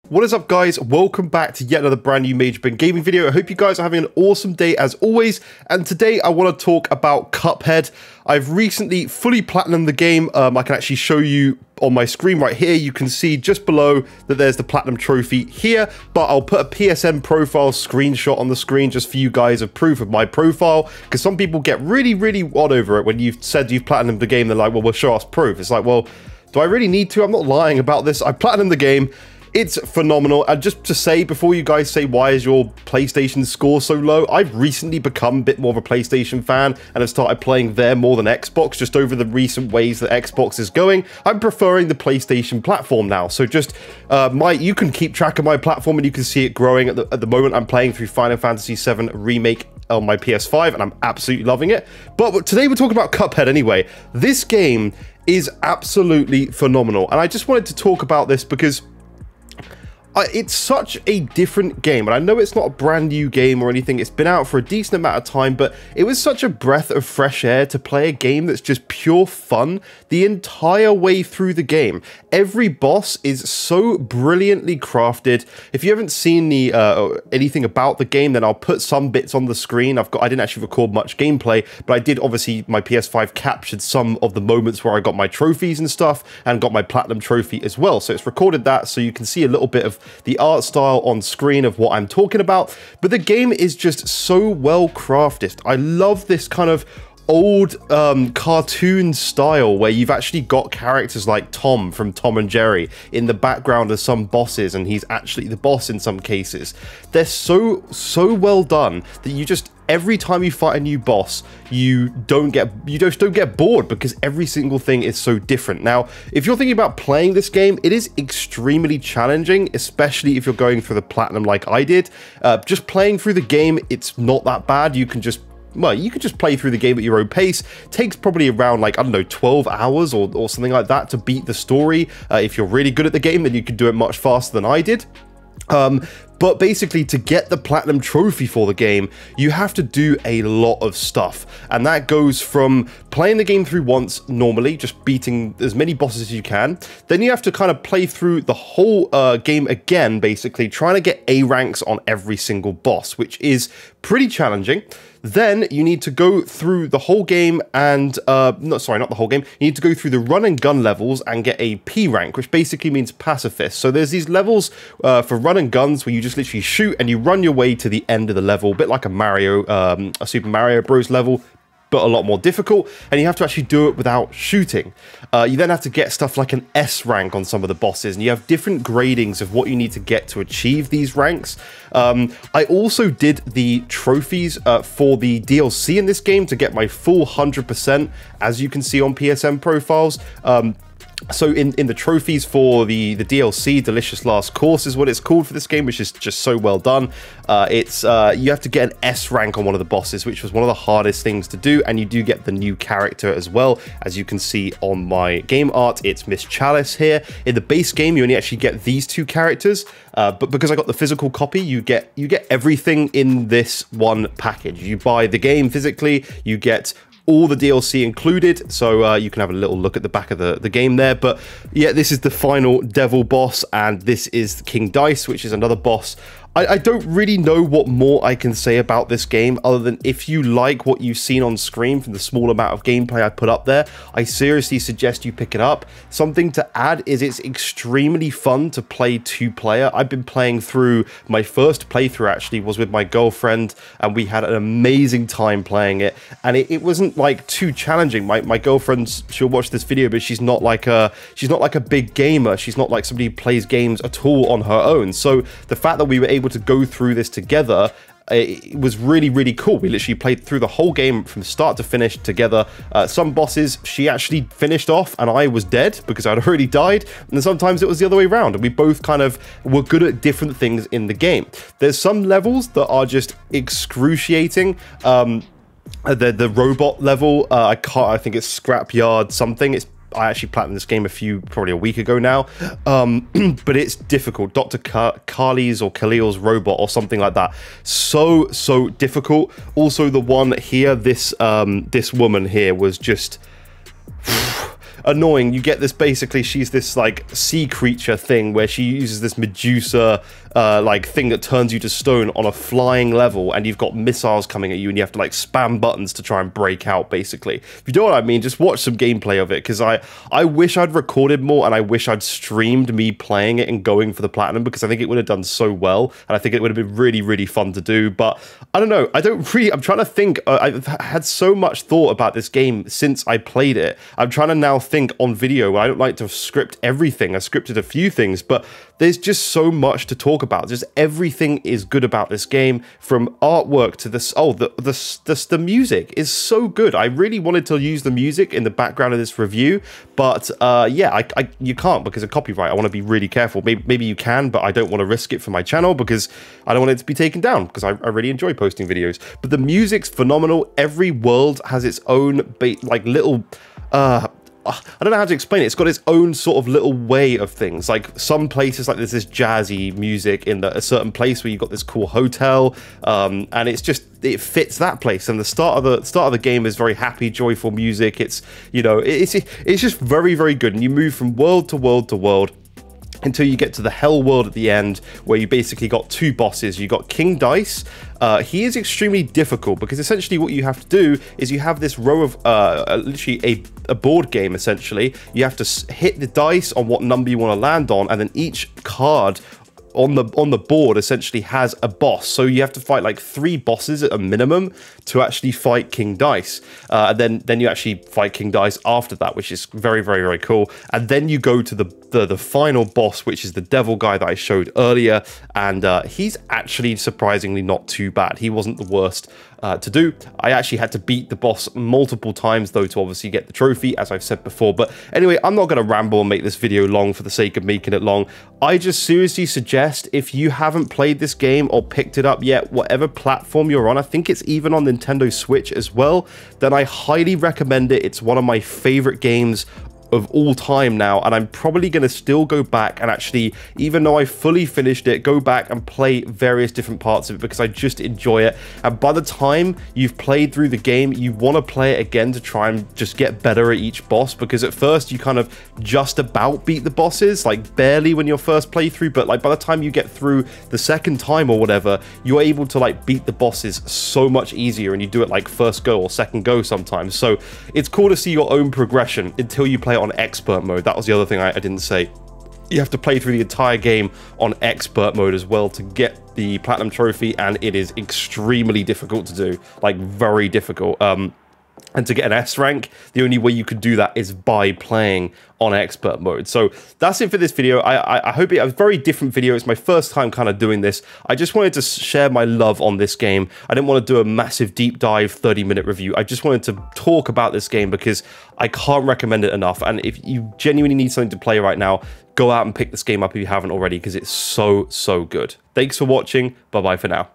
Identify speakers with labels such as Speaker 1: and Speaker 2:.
Speaker 1: What is up, guys? Welcome back to yet another brand new Major Ben Gaming video. I hope you guys are having an awesome day as always, and today I want to talk about Cuphead. I've recently fully platinumed the game. I can actually show you on my screen right here. You can see just below that there's the platinum trophy here, but I'll put a PSN profile screenshot on the screen just for you guys of proof of my profile, because some people get really odd over it when you've said you've platinumed the game. They're like, well, show us proof. It's like, well, do I really need to? I'm not lying about this. I platinumed the game. It's phenomenal. And just to say, before you guys say, why is your PlayStation score so low? I've recently become a bit more of a PlayStation fan and have started playing there more than Xbox, just over the recent ways that Xbox is going. I'm preferring the PlayStation platform now. So just, you can keep track of my platform and you can see it growing. At the moment, I'm playing through Final Fantasy VII Remake on my PS5 and I'm absolutely loving it. But today we're talking about Cuphead anyway. This game is absolutely phenomenal. And I just wanted to talk about this because it's such a different game, and I know it's not a brand new game or anything. It's been out for a decent amount of time, but it was such a breath of fresh air to play a game that's just pure fun the entire way through the game. Every boss is so brilliantly crafted. If you haven't seen the anything about the game, then I'll put some bits on the screen. I didn't actually record much gameplay, but I did, obviously, my PS5 captured some of the moments where I got my trophies and stuff, and got my platinum trophy as well. So it's recorded that, so you can see a little bit of the art style on screen of what I'm talking about. But the game is just so well crafted. I love this kind of old cartoon style where you've actually got characters like Tom from Tom and Jerry in the background of some bosses, and he's actually the boss in some cases. They're so well done that you just, every time you fight a new boss, you just don't get bored, because every single thing is so different. Now, if you're thinking about playing this game, it is extremely challenging, especially if you're going through the platinum like I did. Just playing through the game, it's not that bad. You can just play through the game at your own pace. It takes probably around, like, I don't know, 12 hours or something like that to beat the story. If you're really good at the game, then you can do it much faster than I did. But basically, to get the platinum trophy for the game, you have to do a lot of stuff. And that goes from playing the game through once normally, just beating as many bosses as you can. Then you have to kind of play through the whole game again, basically, trying to get A ranks on every single boss, which is pretty challenging. Then you need to go through the whole game and, not the whole game. You need to go through the run and gun levels and get a P rank, which basically means pacifist. So there's these levels for run and guns where you just literally shoot and you run your way to the end of the level, a bit like a Super Mario Bros. Level, but a lot more difficult, and you have to actually do it without shooting. You then have to get stuff like an S rank on some of the bosses, and you have different gradings of what you need to get to achieve these ranks. I also did the trophies for the DLC in this game to get my full 100%, as you can see on PSN profiles. So in the trophies for the DLC, Delicious Last Course is what it's called for this game, which is just so well done. You have to get an S rank on one of the bosses, which was one of the hardest things to do, and you do get the new character as well. As you can see on my game art, it's Miss Chalice here. In the base game, you only actually get these two characters, but because I got the physical copy, you get everything in this one package. You buy the game physically, you get all the DLC included, so you can have a little look at the back of the game there. But yeah, this is the final devil boss, and this is King Dice, which is another boss. I don't really know what more I can say about this game, other than if you like what you've seen on screen from the small amount of gameplay I put up there, I seriously suggest you pick it up. Something to add is it's extremely fun to play two-player. I've been playing through, my first playthrough actually was with my girlfriend, and we had an amazing time playing it, and it wasn't like too challenging. My girlfriend, she'll watch this video, but she's not like a big gamer. She's not like somebody who plays games at all on her own. So the fact that we were able to go through this together, it was really cool. We literally played through the whole game from start to finish together. Some bosses she actually finished off and I was dead because I'd already died, and sometimes it was the other way around, and we both kind of were good at different things in the game. There's some levels that are just excruciating. The robot level, I think it's Scrapyard something. I actually platinumed this game probably a week ago now, but it's difficult. Dr. Kali's or Khalil's robot or something like that. So difficult. Also, the one here, this woman here was just annoying. You get this, basically, she's this like sea creature thing where she uses this Medusa like thing that turns you to stone on a flying level, and you've got missiles coming at you, and you have to like spam buttons to try and break out, basically. If you know what I mean, just watch some gameplay of it, because I wish I'd recorded more, and I wish I'd streamed me playing it and going for the platinum, because I think it would have done so well, and I think it would have been really, really fun to do. But I don't know, I'm trying to think. I've had so much thought about this game since I played it. I'm trying to now think on video. I don't like to script everything. I scripted a few things, but there's just so much to talk about. Just everything is good about this game, from artwork to this. Oh, the music is so good. I really wanted to use the music in the background of this review, but yeah, you can't, because of copyright. I want to be really careful. Maybe you can, but I don't want to risk it for my channel, because I don't want it to be taken down, because I really enjoy posting videos. But the music's phenomenal. Every world has its own like little I don't know how to explain it. It's got its own sort of little way of things. Like some places, like there's this jazzy music in a certain place where you've got this cool hotel, and it's just, it fits that place. And the start of the game is very happy, joyful music. It's, you know, it's just very, very good. And you move from world to world to world until you get to the hell world at the end, where you basically got two bosses. You got King Dice. He is extremely difficult, because essentially what you have to do is you have this row of literally a board game. Essentially you have to hit the dice on what number you want to land on, and then each card on the board essentially has a boss. So you have to fight like 3 bosses at a minimum to actually fight King Dice. And then you actually fight King Dice after that, which is very, very, very cool. And then you go to the final boss, which is the devil guy that I showed earlier. And he's actually surprisingly not too bad. He wasn't the worst to do. I actually had to beat the boss multiple times, though, to obviously get the trophy, as I've said before. But anyway, I'm not going to ramble and make this video long for the sake of making it long. I just seriously suggest, if you haven't played this game or picked it up yet, whatever platform you're on, I think it's even on Nintendo Switch as well, then I highly recommend it. It's one of my favorite games of all time now, and I'm probably going to still go back and actually, even though I fully finished it, go back and play various different parts of it, because I just enjoy it. And by the time you've played through the game, you want to play it again to try and just get better at each boss, because at first you kind of just about beat the bosses, like barely when your first playthrough, but like by the time you get through the second time or whatever, you're able to like beat the bosses so much easier, and you do it like first go or second go sometimes. So it's cool to see your own progression until you play on expert mode. That was the other thing I didn't say. You have to play through the entire game on expert mode as well to get the platinum trophy, and it is extremely difficult to do, like very difficult. And to get an S rank, the only way you could do that is by playing on expert mode. So that's it for this video. I hope it was a very different video. It's my first time kind of doing this. I just wanted to share my love on this game. I didn't want to do a massive deep dive 30-minute review. I just wanted to talk about this game because I can't recommend it enough. And if you genuinely need something to play right now, go out and pick this game up if you haven't already, because it's so, so good. Thanks for watching. Bye-bye for now.